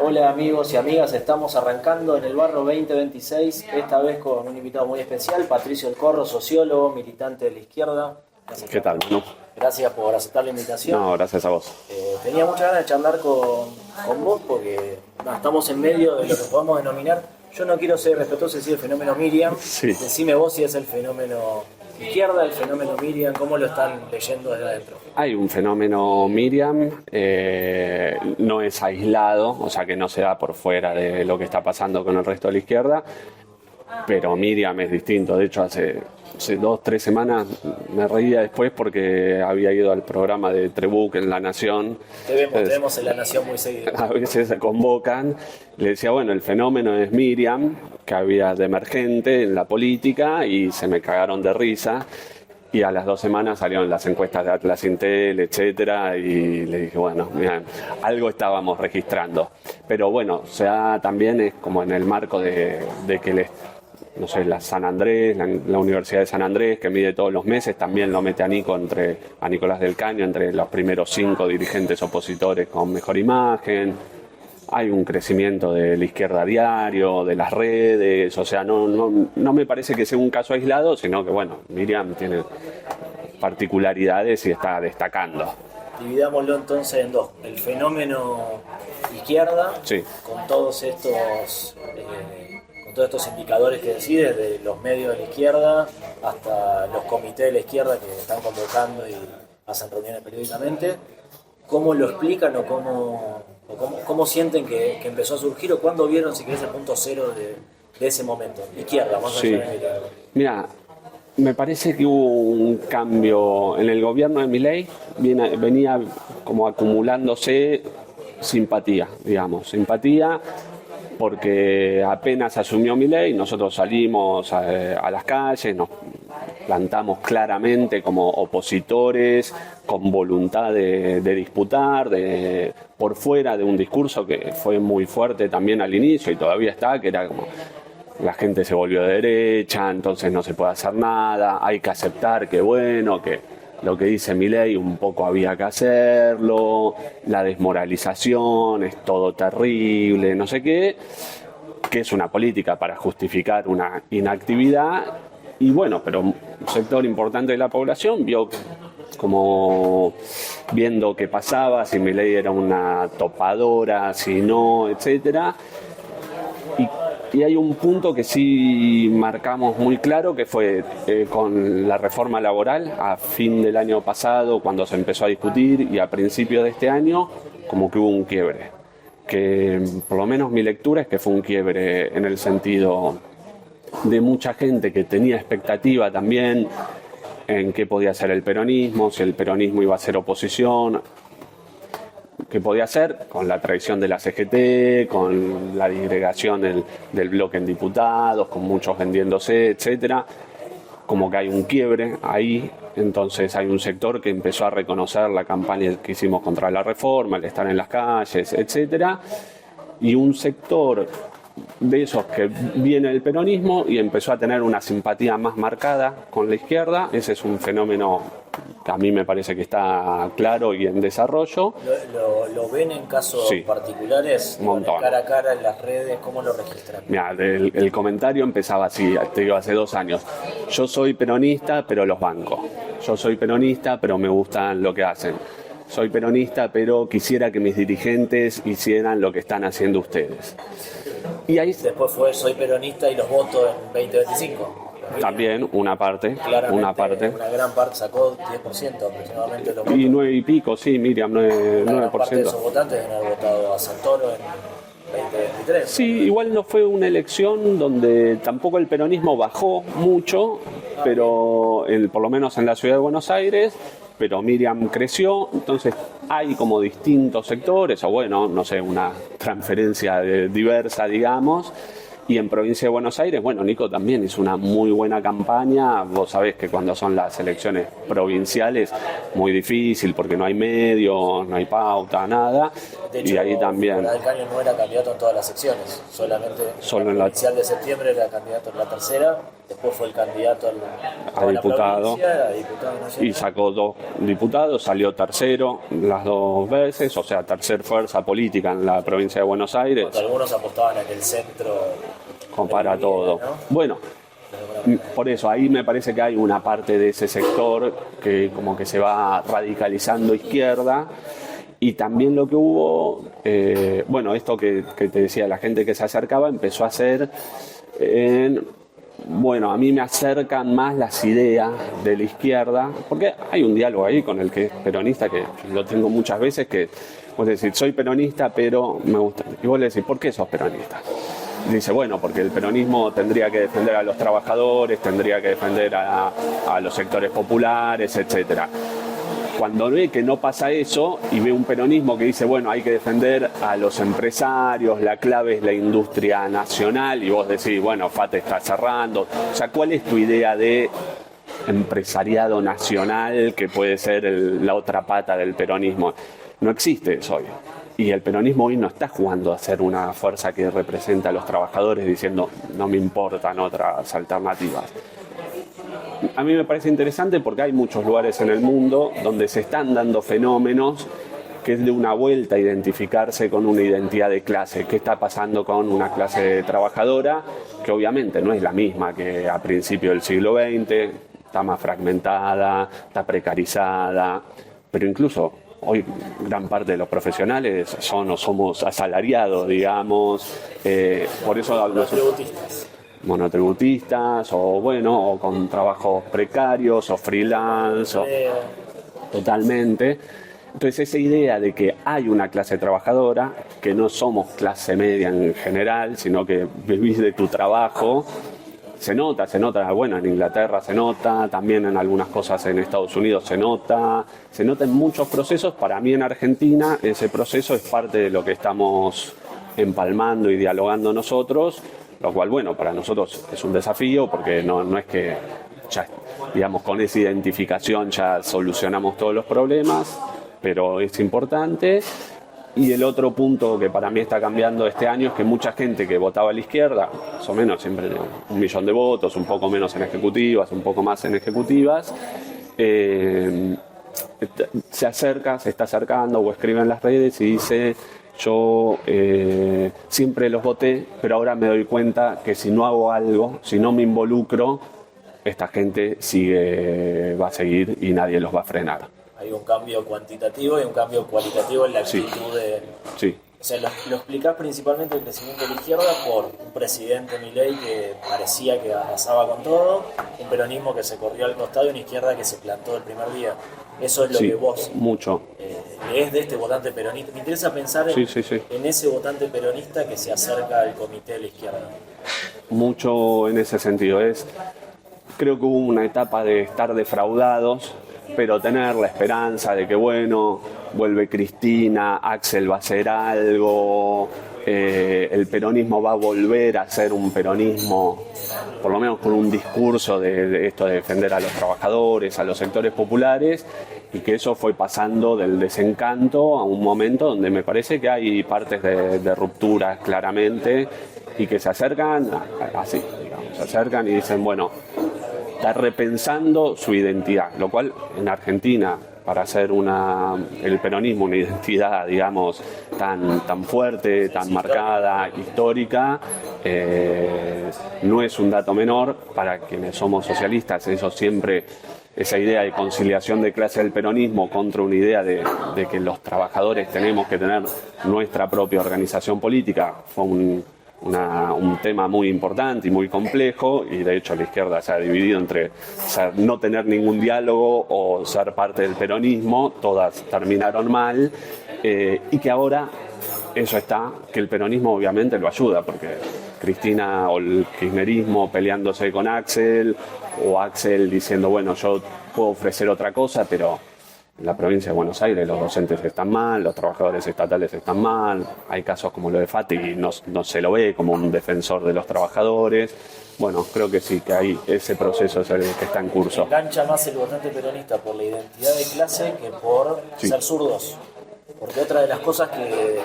Hola amigos y amigas, estamos arrancando en el Barro 2026, esta vez con un invitado muy especial, Patricio El Corro, sociólogo, militante de la izquierda. Gracias. ¿Qué tal, Manu? Gracias por aceptar la invitación. No, gracias a vos. Tenía muchas ganas de charlar con vos porque estamos en medio de lo que podemos denominar, yo no quiero ser respetuoso y decir el fenómeno Miriam, sí. Decime vos si es el fenómeno izquierda, el fenómeno Miriam, ¿cómo lo están leyendo desde adentro? Hay un fenómeno Miriam, no es aislado, o sea que no se da por fuera de lo que está pasando con el resto de la izquierda, pero Miriam es distinto. De hecho, hace 2-3 semanas me reía después porque había ido al programa de Trebuch en La Nación. Te vemos en La Nación muy seguido. A veces se convocan. Le decía, bueno, el fenómeno es Miriam, que había de emergente en la política, y se me cagaron de risa. Y a las 2 semanas salieron las encuestas de Atlas Intel, etcétera, y le dije, bueno, mira, algo estábamos registrando. Pero bueno, o sea, también es como en el marco de que no sé, la San Andrés, la Universidad de San Andrés, que mide todos los meses, también lo mete a Nicolás del Caño entre los primeros 5 dirigentes opositores con mejor imagen. Hay un crecimiento de la izquierda diario, de las redes, o sea, no me parece que sea un caso aislado, sino que, bueno, Miriam tiene particularidades y está destacando. Dividámoslo entonces en dos. El fenómeno izquierda, sí, con todos estos indicadores que decís, desde los medios de la izquierda hasta los comités de la izquierda que están convocando y hacen reuniones periódicamente. ¿Cómo lo explican o cómo sienten que empezó a surgir, o cuándo vieron, si querés, el punto cero de ese momento? Izquierda, más allá de Milei. Mira, me parece que hubo un cambio en el gobierno de Milei, venía como acumulándose simpatía, porque apenas asumió Milei, nosotros salimos a las calles, nos plantamos claramente como opositores, con voluntad de disputar, por fuera de un discurso que fue muy fuerte también al inicio y todavía está, que era como la gente se volvió de derecha, entonces no se puede hacer nada, hay que aceptar que bueno, que lo que dice Milei un poco había que hacerlo, la desmoralización es todo terrible, no sé qué, que es una política para justificar una inactividad. Y bueno, pero un sector importante de la población vio como viendo qué pasaba, si Milei era una topadora, si no, etcétera. Y hay un punto que sí marcamos muy claro, que fue con la reforma laboral a fin del año pasado, cuando se empezó a discutir, y a principios de este año, como que hubo un quiebre. Que por lo menos mi lectura es que fue un quiebre en el sentido de mucha gente que tenía expectativa también en qué podía ser el peronismo, si el peronismo iba a ser oposición, qué podía hacer con la traición de la CGT, con la disgregación del bloque en diputados, con muchos vendiéndose, etcétera. Como que hay un quiebre ahí, entonces hay un sector que empezó a reconocer la campaña que hicimos contra la reforma, el estar en las calles, etcétera, y un sector de esos que viene del peronismo y empezó a tener una simpatía más marcada con la izquierda. Ese es un fenómeno que a mí me parece que está claro y en desarrollo. ¿Lo ven en casos particulares? Un montón. Cara a cara en las redes, ¿cómo lo registran? Mira, el comentario empezaba así, te digo, hace 2 años. Yo soy peronista, pero los banco. Yo soy peronista, pero me gustan lo que hacen. Soy peronista, pero quisiera que mis dirigentes hicieran lo que están haciendo ustedes. Y ahí después fue soy peronista y los voto en 2025. También una parte. Una gran parte sacó 10% aproximadamente de los votos. Y 9 y pico, sí, Miriam, 9%. Una gran parte de esos votantes deben haber votado a Santoro en 2023. Sí, igual no fue una elección donde tampoco el peronismo bajó mucho, pero por lo menos en la ciudad de Buenos Aires, pero Miriam creció, entonces hay como distintos sectores, o bueno, no sé, una transferencia diversa, digamos, Y en provincia de Buenos Aires, bueno, Nico también hizo una muy buena campaña. Vos sabés que cuando son las elecciones provinciales, muy difícil porque no hay medios, no hay pauta, nada. De hecho, y ahí también. Nicolás del Caño no era candidato en todas las secciones, solamente Solo en la la provincial de septiembre era candidato en la tercera, después fue el candidato a diputado, a diputado nacional. y sacó 2 diputados, salió tercero las 2 veces, o sea, tercer fuerza política en la provincia de Buenos Aires. Cuando algunos apostaban en el centro. Compara todo. ¿No? Bueno, por eso ahí me parece que hay una parte de ese sector que como que se va radicalizando izquierda. Y también lo que hubo, bueno, esto que te decía, la gente que se acercaba empezó a hacer, bueno, a mí me acercan más las ideas de la izquierda, porque hay un diálogo ahí con el que es peronista, que lo tengo muchas veces, que vos decís, soy peronista, pero me gusta. Y vos le decís, ¿por qué sos peronista? Y dice, bueno, porque el peronismo tendría que defender a los trabajadores, tendría que defender a los sectores populares, etcétera. Cuando ve que no pasa eso y ve un peronismo que dice, bueno, hay que defender a los empresarios, la clave es la industria nacional, y vos decís, bueno, FATE está cerrando. O sea, ¿cuál es tu idea de empresariado nacional que puede ser la otra pata del peronismo? No existe eso hoy. Y el peronismo hoy no está jugando a ser una fuerza que representa a los trabajadores diciendo, no me importan otras alternativas. A mí me parece interesante porque hay muchos lugares en el mundo donde se están dando fenómenos que es de una vuelta a identificarse con una identidad de clase. ¿Qué está pasando con una clase trabajadora? Que obviamente no es la misma que a principios del siglo XX, está más fragmentada, está precarizada, pero incluso hoy gran parte de los profesionales son o somos asalariados, digamos, por eso los monotributistas o bueno, o con trabajos precarios o freelance, totalmente. Entonces esa idea de que hay una clase trabajadora, que no somos clase media en general, sino que vivís de tu trabajo, se nota, bueno, en Inglaterra se nota, también en algunas cosas en Estados Unidos se nota en muchos procesos. Para mí en Argentina ese proceso es parte de lo que estamos empalmando y dialogando nosotros, lo cual, bueno, para nosotros es un desafío porque no es que ya, digamos, con esa identificación ya solucionamos todos los problemas, pero es importante. Y el otro punto que para mí está cambiando este año es que mucha gente que votaba a la izquierda, más o menos siempre 1 millón de votos, un poco menos en ejecutivas, un poco más en ejecutivas, se está acercando o escribe en las redes y dice, yo siempre los voté, pero ahora me doy cuenta que si no hago algo, si no me involucro, esta gente va a seguir y nadie los va a frenar. Hay un cambio cuantitativo y un cambio cualitativo en la actitud de... Sí. O sea, lo explicás principalmente el crecimiento de la izquierda por un presidente Milei que parecía que arrasaba con todo, un peronismo que se corrió al costado y una izquierda que se plantó el primer día. Eso es lo que vos mucho. lees de este votante peronista. Me interesa pensar en ese votante peronista que se acerca al comité de la izquierda. Mucho en ese sentido. Creo que hubo una etapa de estar defraudados, pero tener la esperanza de que, bueno, vuelve Cristina, Axel va a hacer algo, el peronismo va a volver a ser un peronismo, por lo menos con un discurso de esto de defender a los trabajadores, a los sectores populares, y que eso fue pasando del desencanto a un momento donde me parece que hay partes de ruptura claramente y que se acercan así, digamos, se acercan y dicen, bueno, está repensando su identidad, lo cual en Argentina, para hacer el peronismo una identidad, digamos, tan fuerte, tan marcada, histórica, no es un dato menor. Para quienes somos socialistas, eso siempre, esa idea de conciliación de clase del peronismo contra una idea de que los trabajadores tenemos que tener nuestra propia organización política, fue un tema muy importante y muy complejo, y de hecho la izquierda se ha dividido entre no tener ningún diálogo o ser parte del peronismo. Todas terminaron mal, y que ahora eso está, que el peronismo obviamente lo ayuda, porque Cristina o el kirchnerismo peleándose con Axel, o Axel diciendo, bueno, yo puedo ofrecer otra cosa, pero En la provincia de Buenos Aires los docentes están mal, los trabajadores estatales están mal, hay casos como lo de Fati y no se lo ve como un defensor de los trabajadores. Bueno, creo que sí, que hay ese proceso es el que está en curso. Engancha más el votante peronista por la identidad de clase que por ser zurdos. Porque otra de las cosas que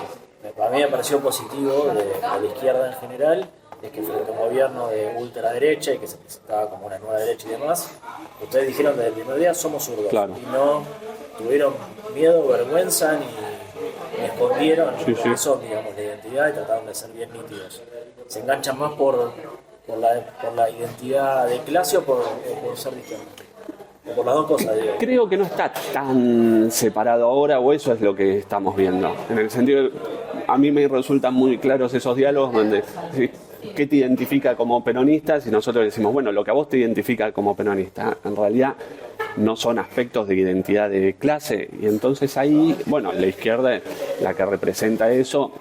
a mí me pareció positivo de la izquierda en general es que frente a un gobierno de ultraderecha y que se presentaba como una nueva derecha y demás, ustedes dijeron desde el primer día somos zurdos. Claro. Y no tuvieron miedo, vergüenza ni escondieron eso, digamos, la identidad y trataron de ser bien nítidos. Se enganchan más por la identidad de clase o por ser de izquierda. O por las dos cosas, digo. Creo que no está tan separado ahora, o eso es lo que estamos viendo. En el sentido, a mí me resultan muy claros esos diálogos donde ¿qué te identifica como peronista? Si nosotros decimos, bueno, lo que a vos te identifica como peronista, en realidad no son aspectos de identidad de clase. Y entonces ahí, bueno, la izquierda, la que representa eso,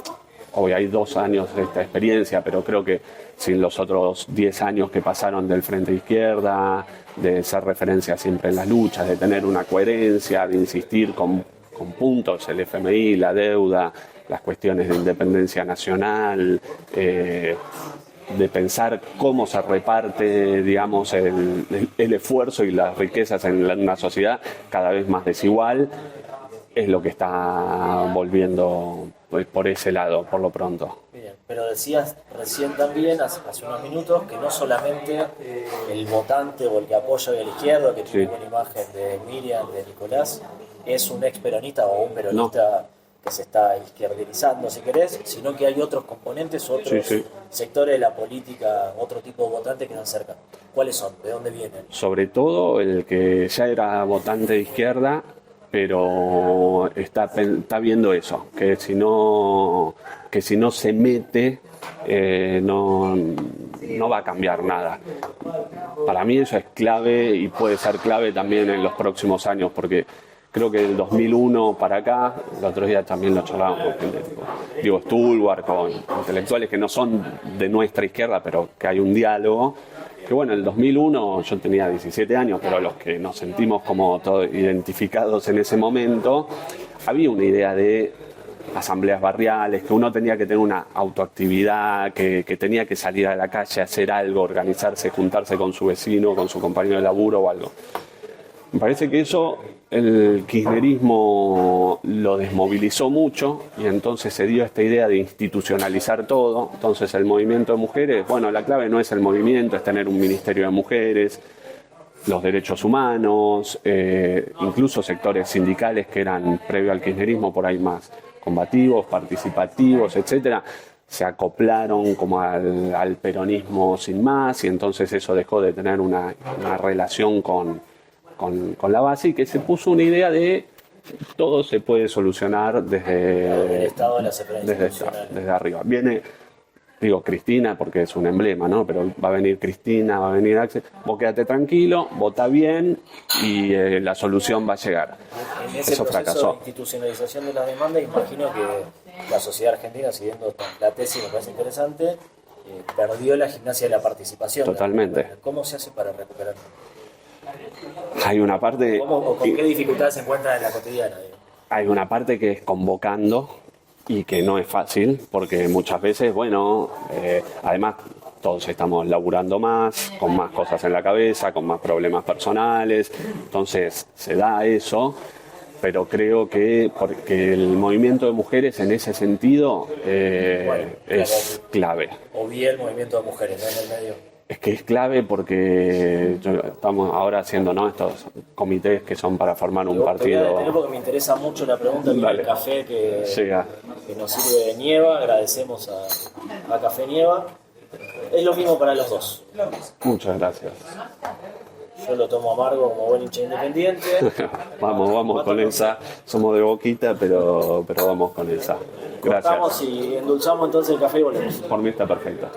hoy hay 2 años de esta experiencia, pero creo que sin los otros 10 años que pasaron del Frente Izquierda, de ser referencia siempre en las luchas, de tener una coherencia, de insistir con puntos, el FMI, la deuda, las cuestiones de independencia nacional, de pensar cómo se reparte, digamos, el esfuerzo y las riquezas en una sociedad cada vez más desigual, es lo que está volviendo por ese lado, por lo pronto. Bien, pero decías recién también, hace unos minutos, que no solamente el votante o el que apoya a la izquierda, que tiene una imagen de Miriam, de Nicolás, es un ex peronista o un peronista que se está izquierdizando, si querés, sino que hay otros componentes, otros sectores de la política, otro tipo de votantes que nos acercan. ¿Cuáles son? ¿De dónde vienen? Sobre todo el que ya era votante de izquierda, pero está viendo eso, que si no se mete no va a cambiar nada. Para mí eso es clave y puede ser clave también en los próximos años, porque creo que del 2001 para acá, el otro día también lo charlábamos con gente tipo Diego Stulbar, con intelectuales que no son de nuestra izquierda, pero que hay un diálogo. Que bueno, en el 2001 yo tenía 17 años, pero los que nos sentimos como todos identificados en ese momento, había una idea de asambleas barriales, que uno tenía que tener una autoactividad, que tenía que salir a la calle, hacer algo, organizarse, juntarse con su vecino, con su compañero de laburo o algo. Me parece que eso el kirchnerismo lo desmovilizó mucho y entonces se dio esta idea de institucionalizar todo. Entonces el movimiento de mujeres, bueno, la clave no es el movimiento, es tener un ministerio de mujeres, los derechos humanos, incluso sectores sindicales que eran previo al kirchnerismo por ahí más combativos, participativos, etcétera, se acoplaron como al peronismo sin más y entonces eso dejó de tener una relación con la base y que se puso una idea de todo se puede solucionar desde el Estado de la separación desde arriba. Viene, digo Cristina porque es un emblema, ¿no? Pero va a venir Cristina, va a venir Axel, vos quédate tranquilo, vota bien y la solución va a llegar. En ese eso proceso fracasó. de institucionalización de las demandas, imagino que la sociedad argentina, siguiendo la tesis, me parece interesante, perdió la gimnasia de la participación. Totalmente. ¿Cómo se hace para recuperarlo? Hay una parte... ¿Con qué dificultades se encuentran en la cotidiana? Hay una parte que es convocando y que no es fácil, porque muchas veces, bueno, además todos estamos laburando más, con más cosas en la cabeza, con más problemas personales, entonces se da eso, pero creo que porque el movimiento de mujeres en ese sentido es clave. O bien el movimiento de mujeres, ¿no? En el medio. Es que es clave porque estamos ahora haciendo, ¿no?, estos comités que son para formar un partido. Porque me interesa mucho la pregunta del café que nos sirve de Nieva. Agradecemos a Café Nieva. Es lo mismo para los dos. Muchas gracias. Yo lo tomo amargo como buen hincha independiente. vamos con esa. Somos de Boquita, pero vamos con esa. Gracias. Cortamos y endulzamos entonces el café y volvemos. Por mí está perfecto.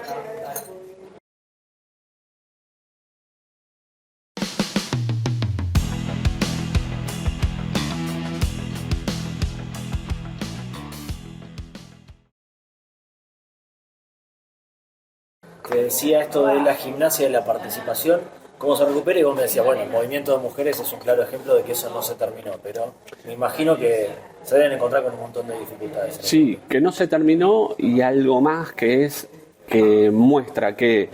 Te decía esto de la gimnasia de la participación. cómo se recupera, y vos me decías, bueno, el movimiento de mujeres es un claro ejemplo de que eso no se terminó, pero me imagino que se deben encontrar con un montón de dificultades. Sí, que no se terminó, y algo más que es que muestra que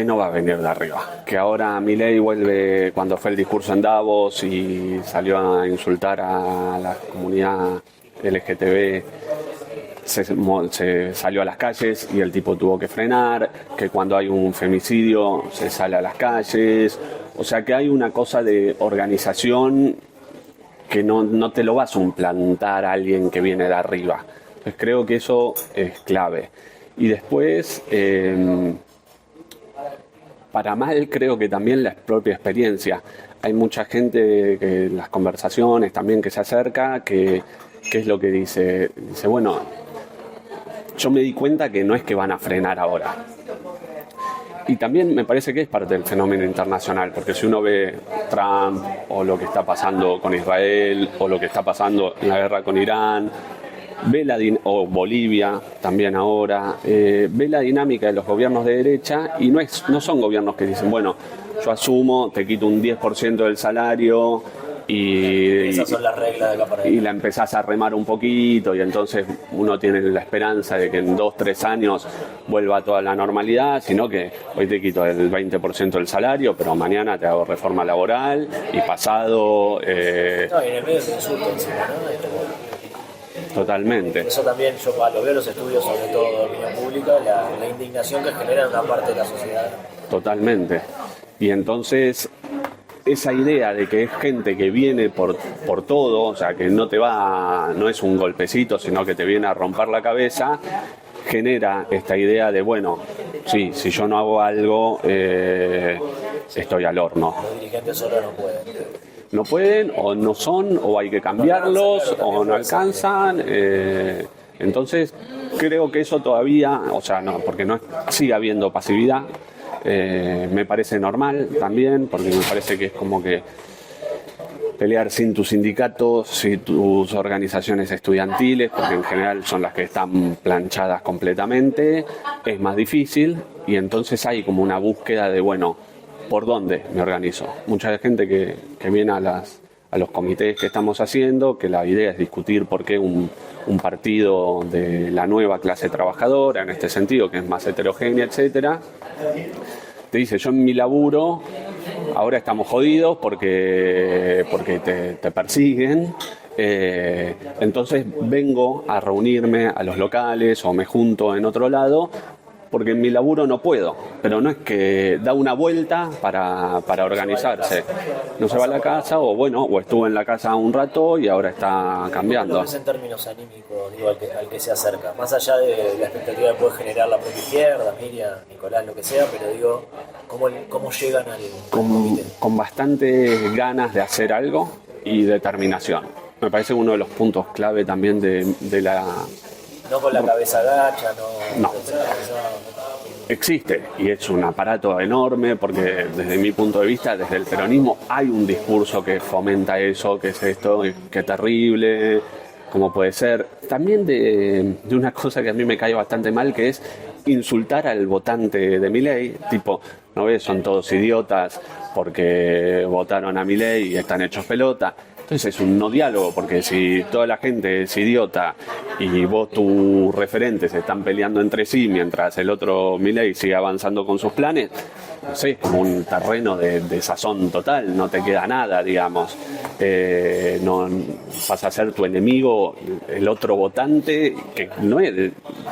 no va a venir de arriba. Que ahora Milei vuelve, cuando fue el discurso en Davos y salió a insultar a la comunidad LGTB, se salió a las calles y el tipo tuvo que frenar, que cuando hay un femicidio se sale a las calles. O sea que hay una cosa de organización que no te lo va a suplantar a alguien que viene de arriba. Entonces creo que eso es clave. Y después, para mal, creo que también la propia experiencia. Hay mucha gente que en las conversaciones también que se acerca, que es lo que dice. Dice, bueno, yo me di cuenta que no es que van a frenar ahora. Y también me parece que es parte del fenómeno internacional, porque si uno ve Trump o lo que está pasando con Israel o lo que está pasando en la guerra con Irán, o Bolivia también ahora, ve la dinámica de los gobiernos de derecha y no son gobiernos que dicen, bueno, yo asumo, te quito un 10% del salario y esas son las reglas de la pared. Y la empezás a remar un poquito y entonces uno tiene la esperanza de que en 2-3 años vuelva a toda la normalidad, sino que hoy te quito el 20% del salario, pero mañana te hago reforma laboral y pasado... No, y en el medio se insulta encima, ¿no? Totalmente. Eso también yo lo veo en los estudios, sobre todo de opinión pública, la indignación que genera en una parte de la sociedad. Totalmente. Y entonces esa idea de que es gente que viene por todo, o sea, que no es un golpecito, sino que te viene a romper la cabeza, genera esta idea de, bueno, sí, si yo no hago algo, estoy al horno. Los dirigentes solo no pueden. No pueden, o no son, o hay que cambiarlos, o no alcanzan. Entonces, creo que eso todavía, o sea, no, porque no sigue habiendo pasividad. Me parece normal también, porque me parece que es como que pelear sin tus sindicatos, sin tus organizaciones estudiantiles, porque en general son las que están planchadas completamente, es más difícil, y entonces hay como una búsqueda de, bueno, ¿por dónde me organizo? Mucha gente que viene a los comités que estamos haciendo, que la idea es discutir por qué un partido de la nueva clase trabajadora, en este sentido, que es más heterogénea, etcétera, te dice, yo en mi laburo ahora estamos jodidos porque te persiguen, entonces vengo a reunirme a los locales o me junto en otro lado porque en mi laburo no puedo, pero no es que da una vuelta para organizarse. No se va a la casa, o estuvo en la casa un rato y ahora está cambiando. ¿Cómo es en términos anímicos, digo, al que se acerca? Más allá de la expectativa que puede generar la propia izquierda, Miriam, Nicolás, lo que sea, pero digo, ¿cómo llegan al comité? Con bastantes ganas de hacer algo y determinación. Me parece uno de los puntos clave también de la... No con la cabeza gacha, no. Existe, y es un aparato enorme, porque desde mi punto de vista, desde el peronismo, hay un discurso que fomenta eso, que es esto, qué terrible, cómo puede ser. También de una cosa que a mí me cae bastante mal, que es insultar al votante de Milei, tipo, ¿no ves? Son todos idiotas porque votaron a Milei y están hechos pelota. Entonces es un no diálogo, porque si toda la gente es idiota y vos, tus referentes, están peleando entre sí mientras el otro Milei sigue avanzando con sus planes, no sé, es como un terreno de sazón total, no te queda nada, digamos. No vas a ser tu enemigo, el otro votante, que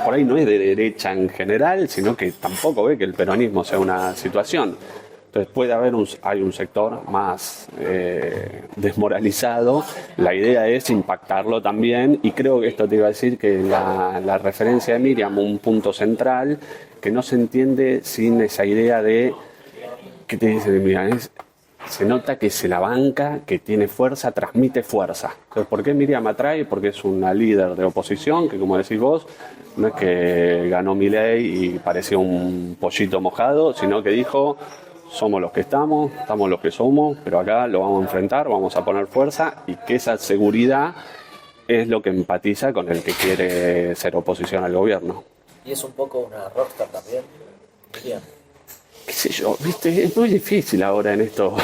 por ahí no es de derecha en general, sino que tampoco ve que el peronismo sea una situación. Entonces puede haber hay un sector más desmoralizado. La idea es impactarlo también, y creo que esto te iba a decir que la referencia de Miriam, un punto central que no se entiende sin esa idea de que te dice Miriam, se nota que se la banca, que tiene fuerza, transmite fuerza. Entonces, ¿por qué Miriam atrae? Porque es una líder de oposición que, como decís vos, no es que ganó Milei y parecía un pollito mojado, sino que dijo: somos los que estamos los que somos, pero acá lo vamos a enfrentar, vamos a poner fuerza, y que esa seguridad es lo que empatiza con el que quiere ser oposición al gobierno. Y es un poco una rockstar también, Miriam. sé yo, viste, es muy difícil ahora en esto,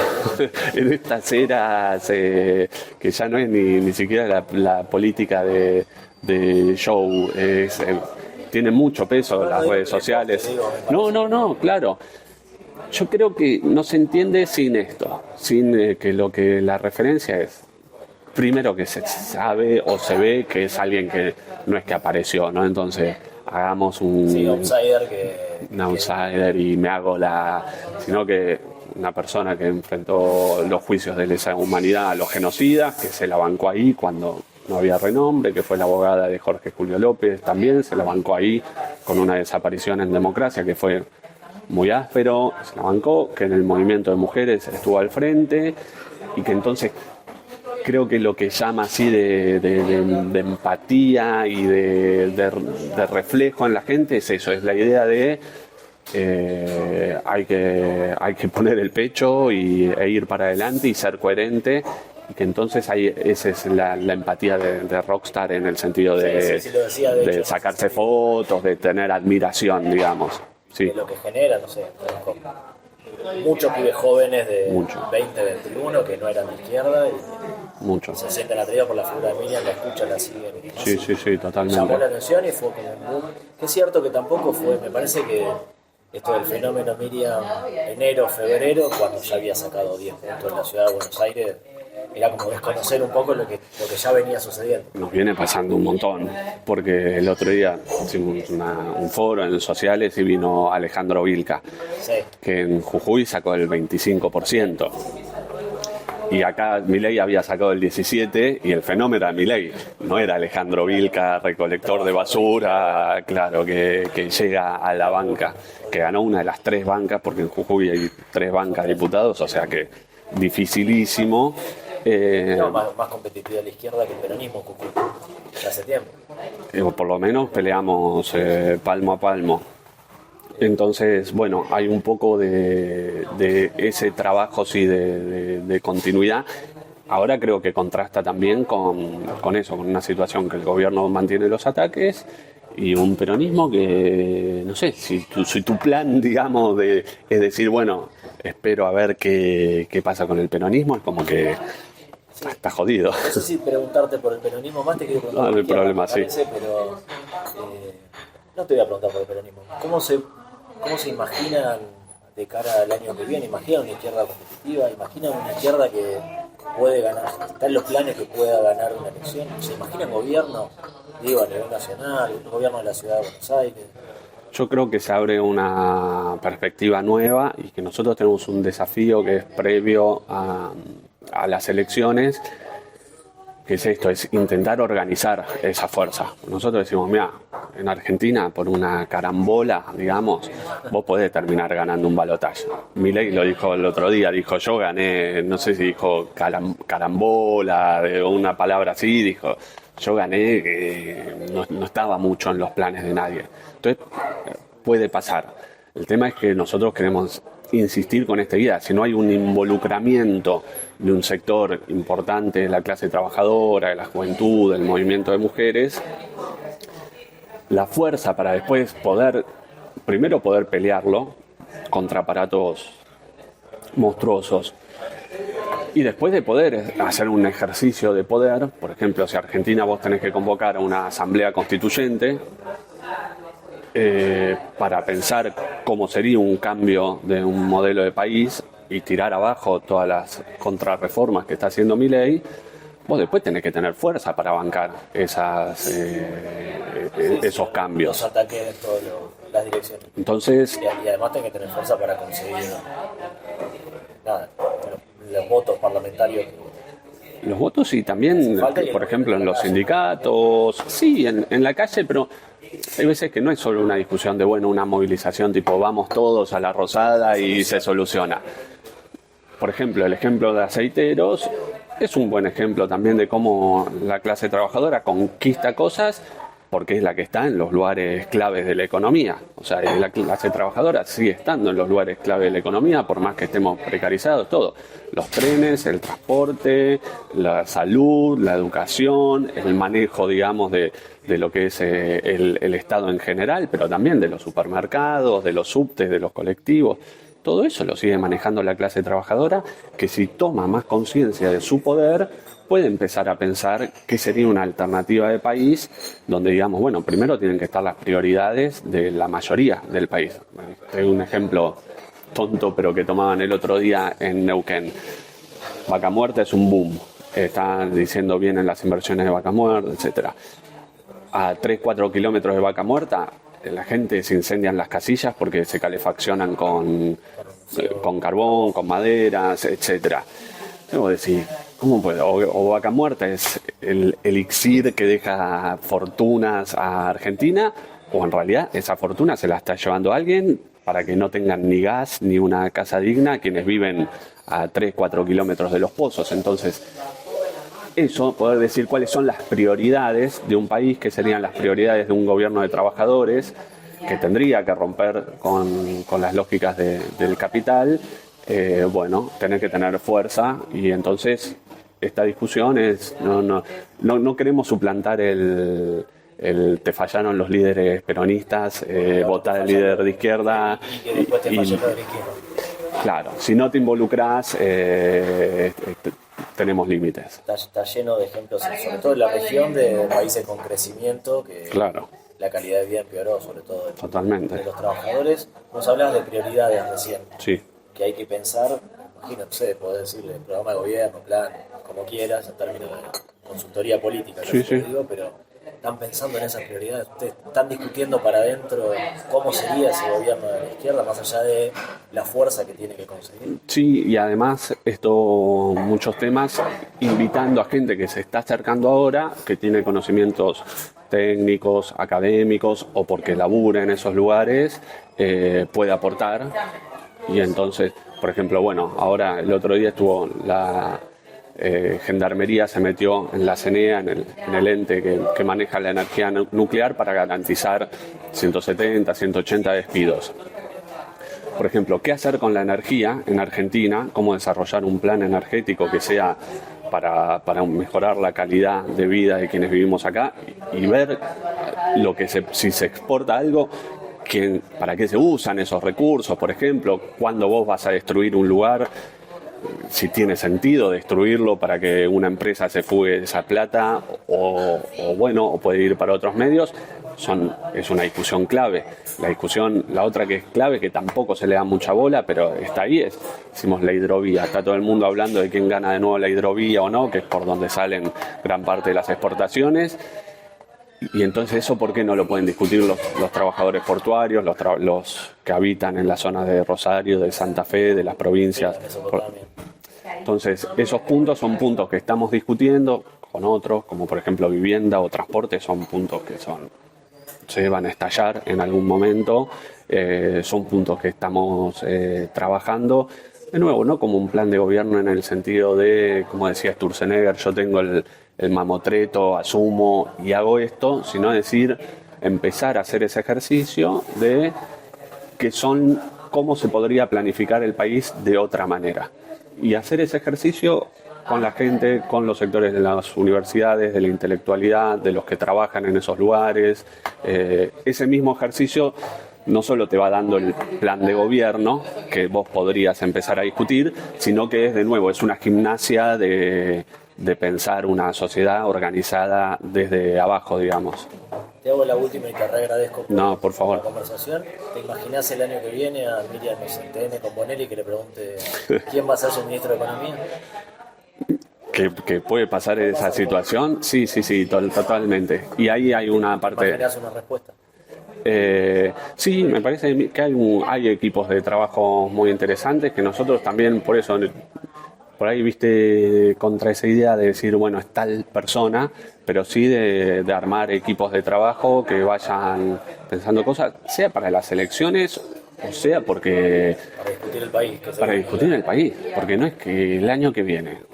en estas eras que ya no es ni siquiera la política de show, tiene mucho peso las redes sociales. No, claro. Yo creo que no se entiende sin esto, sin que lo que la referencia es, primero que se sabe o se ve que es alguien que no es que apareció, ¿no? Entonces hagamos un outsider y me hago sino que una persona que enfrentó los juicios de lesa humanidad a los genocidas, que se la bancó ahí cuando no había renombre, que fue la abogada de Jorge Julio López, también se la bancó ahí con una desaparición en democracia que fue muy áspero, se la bancó, que en el movimiento de mujeres estuvo al frente y que entonces creo que lo que llama así de empatía y de reflejo en la gente es eso, es la idea de hay que poner el pecho e ir para adelante y ser coherente, y que entonces esa es la empatía de Rockstar en el sentido de sacarse fotos, de tener admiración, digamos. Sí. De lo que genera, no sé, muchos pibes jóvenes de 20, 21 que no eran de izquierda y se sienten atraídos por la figura de Miriam, la escuchan, la siguen. Sí, totalmente. Llamó la atención y fue como un boom. Que es cierto que tampoco fue, me parece que esto del fenómeno Miriam, enero, febrero, cuando ya había sacado 10 puntos en la ciudad de Buenos Aires, era como desconocer un poco lo que ya venía sucediendo. Nos viene pasando un montón, porque el otro día hicimos un foro en sociales y vino Alejandro Vilca, que en Jujuy sacó el 25%. Y acá Milei había sacado el 17% y el fenómeno era Milei. No era Alejandro Vilca, recolector de basura, claro, que llega a la banca, que ganó una de las 3 bancas, porque en Jujuy hay 3 bancas de diputados, o sea que dificilísimo. Más competitiva la izquierda que el peronismo, ya hace tiempo. Por lo menos peleamos palmo a palmo. Entonces, bueno, hay un poco de ese trabajo, sí, de continuidad. Ahora creo que contrasta también con eso, con una situación que el gobierno mantiene los ataques y un peronismo que, no sé, si tu plan, digamos, es decir, bueno, espero a ver qué pasa con el peronismo, es como que está jodido. No sé si preguntarte por el peronismo, más te quiero preguntar. No hay problema, sí. Pero no te voy a preguntar por el peronismo. ¿Cómo se imaginan de cara al año que viene? ¿Imaginan una izquierda competitiva? ¿Imaginan una izquierda que puede ganar? ¿Está en los planes que pueda ganar una elección? ¿Se imaginan gobierno, digo, a nivel nacional, un gobierno de la ciudad de Buenos Aires? Yo creo que se abre una perspectiva nueva y que nosotros tenemos un desafío que es previo a las elecciones, que es esto, es intentar organizar esa fuerza. Nosotros decimos, mira, en Argentina, por una carambola, digamos, vos podés terminar ganando un balotaje. Milei lo dijo el otro día, dijo, yo gané, no sé si dijo carambola, o una palabra así, dijo, yo gané, que no estaba mucho en los planes de nadie. Entonces, puede pasar. El tema es que nosotros queremos insistir con esta idea. Si no hay un involucramiento de un sector importante de la clase trabajadora, de la juventud, del movimiento de mujeres, la fuerza para después primero poder pelearlo contra aparatos monstruosos, y después de poder hacer un ejercicio de poder. Por ejemplo, si Argentina vos tenés que convocar a una asamblea constituyente para pensar cómo sería un cambio de un modelo de país y tirar abajo todas las contrarreformas que está haciendo Milei, vos después tenés que tener fuerza para bancar esos cambios. Los ataques de todas las direcciones. Entonces, y además tenés que tener fuerza para conseguir los votos parlamentarios. Los votos y también, por ejemplo, en los sindicatos, sí, en la calle, pero hay veces que no es solo una discusión de, bueno, una movilización tipo vamos todos a la Rosada y se soluciona. Por ejemplo, el ejemplo de aceiteros es un buen ejemplo también de cómo la clase trabajadora conquista cosas porque es la que está en los lugares claves de la economía. O sea, la clase trabajadora sigue estando en los lugares clave de la economía, por más que estemos precarizados, todo. Los trenes, el transporte, la salud, la educación, el manejo, digamos, de lo que es el Estado en general, pero también de los supermercados, de los subtes, de los colectivos. todo eso lo sigue manejando la clase trabajadora, que si toma más conciencia de su poder, puede empezar a pensar qué sería una alternativa de país donde digamos, bueno, primero tienen que estar las prioridades de la mayoría del país. Tengo un ejemplo tonto, pero que tomaban el otro día en Neuquén. Vaca Muerta es un boom. Están diciendo vienen las inversiones de Vaca Muerta, etcétera. A 3-4 kilómetros de Vaca Muerta, la gente se incendian las casillas porque se calefaccionan con carbón, con maderas, etcétera. Debo decir, ¿cómo puede? O Vaca Muerta es el elixir que deja fortunas a Argentina, o en realidad esa fortuna se la está llevando alguien para que no tengan ni gas ni una casa digna quienes viven a 3-4 kilómetros de los pozos. Entonces, eso, poder decir cuáles son las prioridades de un país, que serían las prioridades de un gobierno de trabajadores, que tendría que romper con las lógicas del capital, bueno, tener que tener fuerza. Y entonces esta discusión es, no queremos suplantar el te fallaron los líderes peronistas, votá al líder de izquierda. Y que después te falló lo de la izquierda. Claro, si no te involucras, tenemos límites. Está lleno de ejemplos, sobre todo en la región de países con crecimiento, que Claro. la calidad de vida empeoró, sobre todo Totalmente. de los trabajadores. Nos hablabas de prioridades recién, Sí. que hay que pensar, imagino, no sé, podés decirle programa de gobierno, plan, como quieras, en términos de consultoría política, Sí, sí. digo, pero están pensando en esas prioridades. Ustedes están discutiendo para adentro cómo sería ese gobierno de la izquierda, más allá de la fuerza que tiene que conseguir. Sí, y además muchos temas invitando a gente que se está acercando ahora, que tiene conocimientos técnicos, académicos o porque labura en esos lugares, puede aportar. Y entonces, por ejemplo, bueno, ahora el otro día estuvo la Gendarmería, se metió en la CENEA, en el ente que maneja la energía nuclear, para garantizar 170, 180 despidos. Por ejemplo, ¿qué hacer con la energía en Argentina? ¿Cómo desarrollar un plan energético que sea para mejorar la calidad de vida de quienes vivimos acá? Y ver si se exporta algo, para qué se usan esos recursos. Por ejemplo, cuando vos vas a destruir un lugar, si tiene sentido destruirlo para que una empresa se fugue esa plata o puede ir para otros medios. Es una discusión clave. La otra que es clave, que tampoco se le da mucha bola, pero está ahí, decimos la hidrovía. Está todo el mundo hablando de quién gana de nuevo la hidrovía o no, que es por donde salen gran parte de las exportaciones. Y entonces eso, ¿por qué no lo pueden discutir los trabajadores portuarios, los que habitan en la zona de Rosario, de Santa Fe, de las provincias? Entonces, esos puntos son puntos que estamos discutiendo con otros, como por ejemplo vivienda o transporte, son puntos que se van a estallar en algún momento, son puntos que estamos trabajando. De nuevo, no como un plan de gobierno en el sentido de, como decía Sturzenegger, yo tengo el mamotreto, asumo y hago esto, sino decir, empezar a hacer ese ejercicio de cómo se podría planificar el país de otra manera. Y hacer ese ejercicio con la gente, con los sectores de las universidades, de la intelectualidad, de los que trabajan en esos lugares. Ese mismo ejercicio no solo te va dando el plan de gobierno, que vos podrías empezar a discutir, sino que es una gimnasia de pensar una sociedad organizada desde abajo, digamos. Te hago la última y te agradezco por favor. la conversación. ¿Te imaginás el año que viene a Miriam TN con Bonelli que le pregunte quién va a ser su ministro de Economía? ¿Que puede pasar esa situación? Sí, totalmente. Y ahí hay una parte... ¿Imaginás una respuesta? Sí, me parece que hay equipos de trabajo muy interesantes que nosotros también, por eso, por ahí viste contra esa idea de decir, bueno, es tal persona, pero sí de armar equipos de trabajo que vayan pensando cosas, sea para las elecciones o sea porque... Para discutir el país. Para discutir el país, porque no es que el año que viene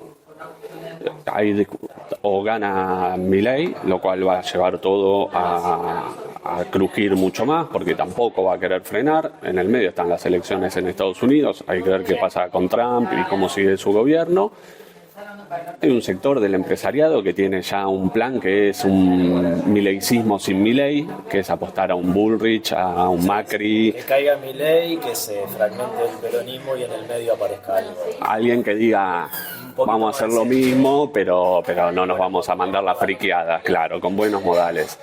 o gana Milei, lo cual va a llevar todo a crujir mucho más, porque tampoco va a querer frenar. En el medio están las elecciones en Estados Unidos, hay que ver qué pasa con Trump y cómo sigue su gobierno. Hay un sector del empresariado que tiene ya un plan que es un mileicismo sin Milei, que es apostar a un Bullrich, a un Macri. Que caiga Milei, que se fragmente el peronismo y en el medio aparezca algo. Alguien que diga, vamos a hacer lo mismo, pero no nos vamos a mandar la friqueada, claro, con buenos modales.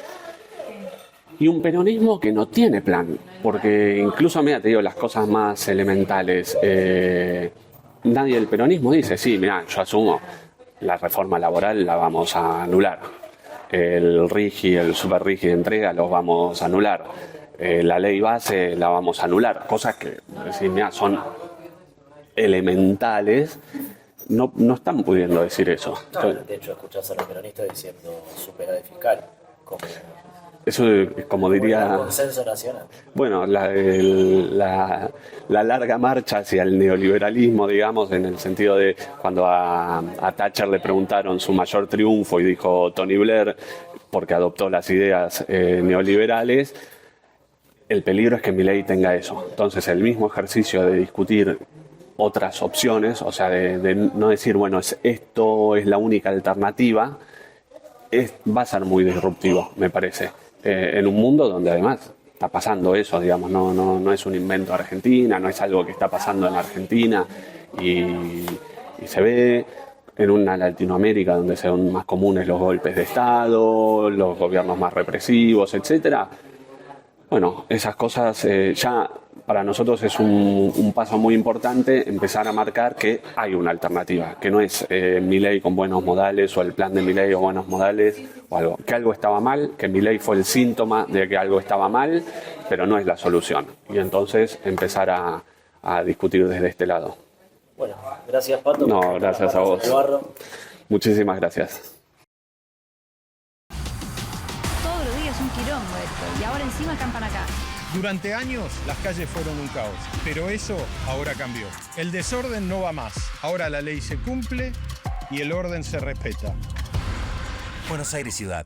Y un peronismo que no tiene plan, porque incluso, mira, te digo las cosas más elementales. Nadie del peronismo dice, sí, mira, yo asumo, la reforma laboral la vamos a anular. El RIGI, el super RIGI de entrega los vamos a anular. La ley base la vamos a anular. Cosas que, decir, mira, son elementales. No están pudiendo decir eso. No, de hecho, escuchás a los peronistas diciendo superávit fiscal. Eso, como diría... Un consenso nacional. Bueno, la larga marcha hacia el neoliberalismo, digamos, en el sentido de cuando a Thatcher le preguntaron su mayor triunfo y dijo Tony Blair, porque adoptó las ideas neoliberales, el peligro es que Milei tenga eso. Entonces, el mismo ejercicio de discutir otras opciones, o sea, de no decir, bueno, esto es la única alternativa, va a ser muy disruptivo, me parece. En un mundo donde además está pasando eso, digamos, no es un invento de Argentina, no es algo que está pasando en Argentina y se ve en una Latinoamérica donde son más comunes los golpes de Estado, los gobiernos más represivos, etcétera. Bueno, esas cosas ya para nosotros es un paso muy importante empezar a marcar que hay una alternativa, que no es Milei con buenos modales o el plan de Milei o buenos modales o algo, que algo estaba mal, que Milei fue el síntoma de que algo estaba mal, pero no es la solución. Y entonces empezar a discutir desde este lado. Bueno, gracias Pato. No, gracias a vos. Muchísimas gracias. Todos los días un quilombo esto, y ahora encima acampan acá. Durante años las calles fueron un caos, pero eso ahora cambió. El desorden no va más. Ahora la ley se cumple y el orden se respeta. Buenos Aires Ciudad.